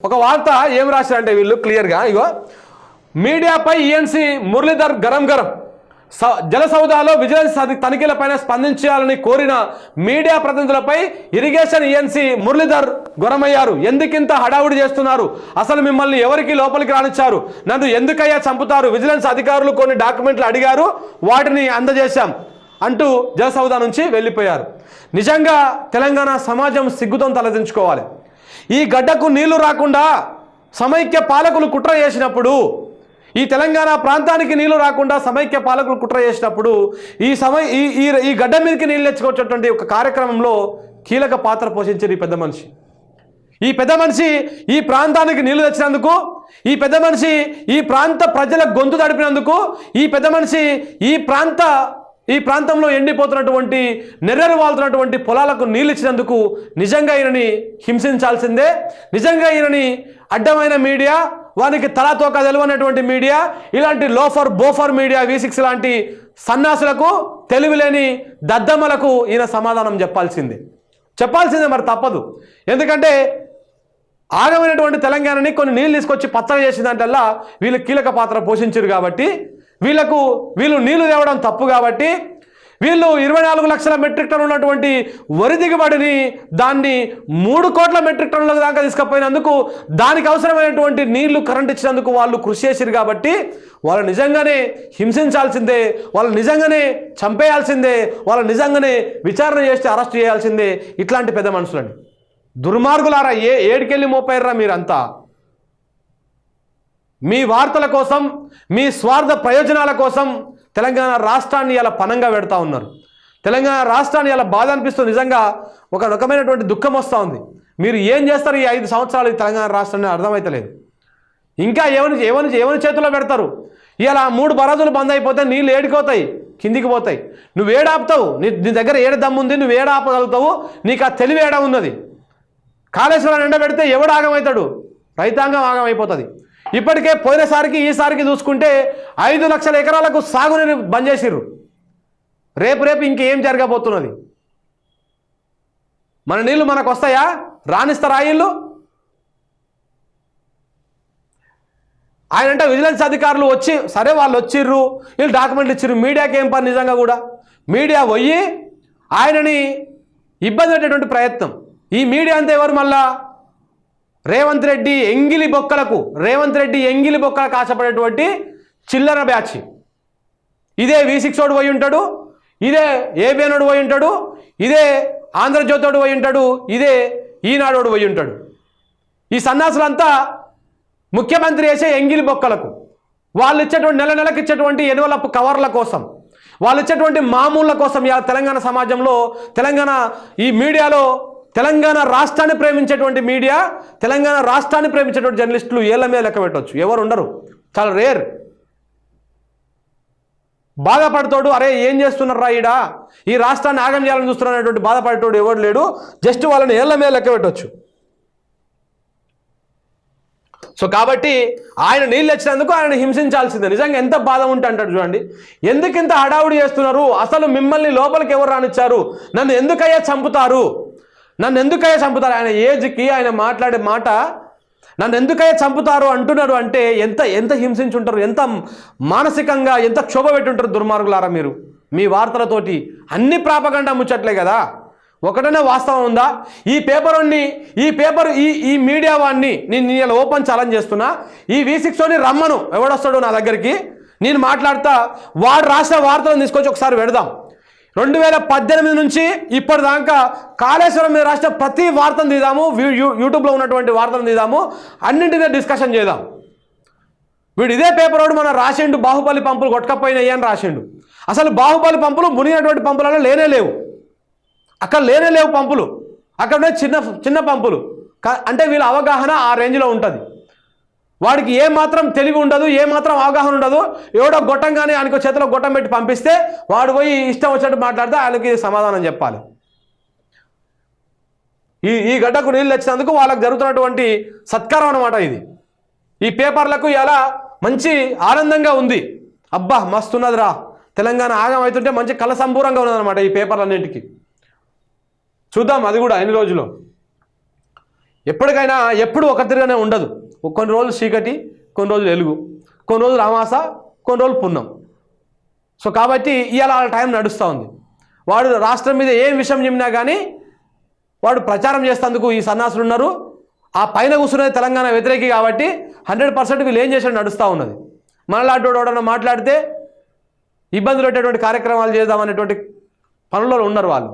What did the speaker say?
ఒక వార్త ఏం రాశారంటే వీళ్ళు క్లియర్గా ఇగో మీడియాపై ఈఎన్సీ మురళీధర్ గరం జలసౌదాలో విజిలెన్స్ తనిఖీలపైన స్పందించాలని కోరిన మీడియా ప్రతినిధులపై ఇరిగేషన్ ఈఎన్సీ మురళీధర్ గొరమయ్యారు. ఎందుకింత హడావుడి చేస్తున్నారు? అసలు మిమ్మల్ని ఎవరికి లోపలికి రానిచ్చారు? నన్ను ఎందుకయ్యా చంపుతారు? విజిలెన్స్ అధికారులు కొన్ని డాక్యుమెంట్లు అడిగారు, వాటిని అందజేశాం అంటూ జలసౌదా నుంచి వెళ్ళిపోయారు. నిజంగా తెలంగాణ సమాజం సిగ్గుతో తలదించుకోవాలి. ఈ గడ్డకు నీళ్లు రాకుండా సమైక్య పాలకులు కుట్ర చేసినప్పుడు, ఈ తెలంగాణ ప్రాంతానికి నీళ్లు రాకుండా సమైక్య పాలకులు కుట్ర చేసినప్పుడు ఈ గడ్డ మీదకి నీళ్ళు తెచ్చుకొచ్చేటువంటి ఒక కార్యక్రమంలో కీలక పాత్ర పోషించారు ఈ పెద్ద మనిషి. ఈ పెద్ద మనిషి ఈ ప్రాంతానికి నీళ్లు తెచ్చినందుకు, ఈ పెద్ద మనిషి ఈ ప్రాంత ప్రజల గొంతు తడిపినందుకు, ఈ పెద్ద మనిషి ఈ ప్రాంతంలో ఎండిపోతున్నటువంటి నెర్రెలు వాళ్తున్నటువంటి పొలాలకు నీళ్ళు ఇచ్చినందుకు నిజంగా ఈయనని హింసించాల్సిందే. నిజంగా ఈయనని అడ్డమైన మీడియా, వానికి తలాతోక తెలివైనటువంటి మీడియా, ఇలాంటి లోఫర్ బోఫర్ మీడియా V6 లాంటి సన్నాసులకు, తెలివిలేని దద్దమ్మలకు ఈయన సమాధానం చెప్పాల్సిందే. మరి తప్పదు. ఎందుకంటే ఆగమైనటువంటి తెలంగాణని కొన్ని నీళ్ళు తీసుకొచ్చి పచ్చగా చేసిందంటల్లా వీళ్ళు కీలక పాత్ర పోషించారు కాబట్టి, వీళ్ళు నీళ్లు తేవడం తప్పు కాబట్టి, వీళ్ళు 24 లక్షల మెట్రిక్ టన్నులు ఉన్నటువంటి వరి దిగుబడిని దాన్ని 3 కోట్ల మెట్రిక్ టన్నుల దాకా తీసుకుపోయినందుకు, దానికి అవసరమైనటువంటి నీళ్లు కరెంట్ ఇచ్చినందుకు వాళ్ళు కృషి చేశారు కాబట్టి వాళ్ళు నిజంగానే హింసించాల్సిందే, వాళ్ళు నిజంగానే చంపేయాల్సిందే, వాళ్ళు నిజంగానే విచారణ చేస్తే అరెస్ట్ చేయాల్సిందే ఇట్లాంటి పెద్ద మనుషులని. దుర్మార్గులారా, ఏడికెళ్ళి మోపారురా మీరంతా? మీ వార్తల కోసం, మీ స్వార్థ ప్రయోజనాల కోసం తెలంగాణ రాష్ట్రాన్ని ఇలా పనంగా పెడతా ఉన్నారు. తెలంగాణ రాష్ట్రాన్ని ఇలా బాధ అనిపిస్తుంది. నిజంగా ఒక రకమైనటువంటి దుఃఖం వస్తూ ఉంది. మీరు ఏం చేస్తారు ఈ 5 సంవత్సరాలు ఈ తెలంగాణ రాష్ట్రాన్ని అర్థమైతలేదు. ఇంకా ఏమని చేతుల్లో పెడతారు? ఇలా 3 బరాజులు బంద్ అయిపోతే నీళ్ళు ఏడిపోతాయి, కిందికి పోతాయి. నువ్వు ఏడాపుతావు? నీ దగ్గర ఏడు దమ్ముంది, నువ్వు ఏడాపగలుగుతావు? నీకు ఆ తెలివి ఏడా ఉన్నది? కాళేశ్వరం ఎండబెడితే ఎవడు ఆగమవుతాడు? రైతాంగం ఆగమైపోతుంది. ఇప్పటికే పోయినసారికి ఈసారికి చూసుకుంటే 5 లక్షల ఎకరాలకు సాగునీరు బంద్ చేసిర్రు. రేపు ఇంకేం జరగబోతున్నది? మన నీళ్లు మనకు వస్తాయా? రానిస్తారా వీళ్ళు? ఆయనంటే విజిలెన్స్ అధికారులు వచ్చి, సరే వాళ్ళు వచ్చిర్రు, వీళ్ళు డాక్యుమెంట్లు ఇచ్చిర్రు, మీడియాకి ఏం పని? నిజంగా కూడా మీడియా పోయి ఆయనని ఇబ్బంది పెట్టేటువంటి ప్రయత్నం. ఈ మీడియా అంతా ఎవరు? మళ్ళా రేవంత్ రెడ్డి ఎంగిలి బొక్కలకు ఆశపడేటువంటి చిల్లర బ్యాచ్. ఇదే V6 ఓడు పోయి ఉంటాడు, ఇదే ABN ఓడు పోయి ఉంటాడు, ఇదే ఆంధ్రజ్యోతోడు పోయి ఉంటాడు, ఇదే ఈనాడోడు పోయి ఉంటాడు. ఈ సన్నాసులంతా ముఖ్యమంత్రి వేసే ఎంగిలి బొక్కలకు, వాళ్ళు ఇచ్చేటువంటి నెలకి ఇచ్చేటువంటి ఎనువలపు కవర్ల కోసం, వాళ్ళు ఇచ్చేటువంటి మామూళ్ళ కోసం తెలంగాణ సమాజంలో, తెలంగాణ ఈ మీడియాలో తెలంగాణ రాష్ట్రాన్ని ప్రేమించేటువంటి మీడియా, తెలంగాణ రాష్ట్రాన్ని ప్రేమించేటువంటి జర్నలిస్టులు ఏళ్ల మీద లెక్క పెట్టవచ్చు. ఎవరు ఉండరు, చాలా రేర్. బాధపడతాడు, అరే ఏం చేస్తున్నారా ఈడ, ఈ రాష్ట్రాన్ని ఆగం చేయాలని చూస్తున్నటువంటి బాధపడేటోడు ఎవరు లేడు. జస్ట్ వాళ్ళని ఏళ్ల మీద లెక్క పెట్టవచ్చు. సో కాబట్టి ఆయన నీళ్ళు వచ్చినందుకు ఆయన హింసించాల్సిందే. నిజంగా ఎంత బాధ ఉంటే అంటాడు చూడండి. ఎందుకింత హడావుడి చేస్తున్నారు? అసలు మిమ్మల్ని లోపలికి ఎవరు రానిచ్చారు? నన్ను ఎందుకయ్యా చంపుతారు? ఆయన ఏజ్కి ఆయన మాట్లాడే మాట, నన్ను ఎందుకయ్యా చంపుతారు అంటున్నాడు అంటే ఎంత హింసించుంటారు, ఎంత మానసికంగా ఎంత క్షోభ పెట్టుంటారు దుర్మార్గులారా మీరు. మీ వార్తలతోటి అన్ని ప్రాపగండా ముచ్చట్లే కదా. ఒకటనే వాస్తవం ఉందా? ఈ మీడియా వాడిని నేను ఇలా ఓపెన్ ఛాలెంజ్ చేస్తున్నా. ఈ V6 రమ్మను, ఎవడొస్తాడు నా దగ్గరికి, నేను మాట్లాడతా. వాడు రాసిన వార్తలను తీసుకొచ్చి ఒకసారి పెడదాం. 2018 నుంచి ఇప్పటిదాకా కాళేశ్వరం మీద రాసిన ప్రతి వార్తను తీద్దాము, యూట్యూబ్లో ఉన్నటువంటి వార్తలను తీద్దాము, అన్నింటినీ డిస్కషన్ చేద్దాం. వీడు ఇదే పేపర్ వాడు మన రాసిండు, బాహుబలి పంపులు కొట్టకపోయినాయి అని రాసిండు. అసలు బాహుబలి పంపులు మునిగినటువంటి పంపులలో లేనే లేవు పంపులు. అక్కడనే చిన్న పంపులు. అంటే వీళ్ళ అవగాహన ఆ రేంజ్లో ఉంటుంది. వాడికి ఏమాత్రం తెలివి ఉండదు, ఏమాత్రం అవగాహన ఉండదు. ఎవడో గొట్టంగానే ఆయనకు చేతిలో గొట్టం పెట్టి పంపిస్తే వాడు పోయి ఇష్టం వచ్చినట్టు మాట్లాడితే ఆయనకి సమాధానం చెప్పాలి. ఈ గడ్డకు నీళ్ళు తెచ్చినందుకు వాళ్ళకు జరుగుతున్నటువంటి సత్కారం అన్నమాట ఇది. ఈ పేపర్లకు ఇలా మంచి ఆనందంగా ఉంది. అబ్బా మస్తున్నదిరా, తెలంగాణ ఆగం అవుతుంటే మంచి కలసంబూరంగా ఉన్నదన్నమాట ఈ పేపర్లన్నింటికి. చూద్దాం అది కూడా ఎన్ని రోజులు. ఎప్పటికైనా ఎప్పుడు ఒక తిరగానే ఉండదు. కొన్ని రోజులు చీకటి, కొన్ని రోజులు వెలుగు, కొన్ని రోజులు అమాస, కొన్ని రోజులు పుణ్యం. సో కాబట్టి ఇవాళ టైం నడుస్తూ ఉంది. వాడు రాష్ట్రం మీద ఏం విషయం చెప్పినా కానీ వాడు ప్రచారం చేసేందుకు ఈ సన్నాసులు ఉన్నారు. ఆ పైన కూర్చున్నది తెలంగాణ వ్యతిరేకి కాబట్టి 100% వీళ్ళు ఏం చేసినా నడుస్తూ ఉన్నది. మనలాంటి వాడు మాట్లాడితే ఇబ్బందులు పెట్టేటువంటి కార్యక్రమాలు చేద్దామనేటువంటి పనులలో ఉన్నారు వాళ్ళు.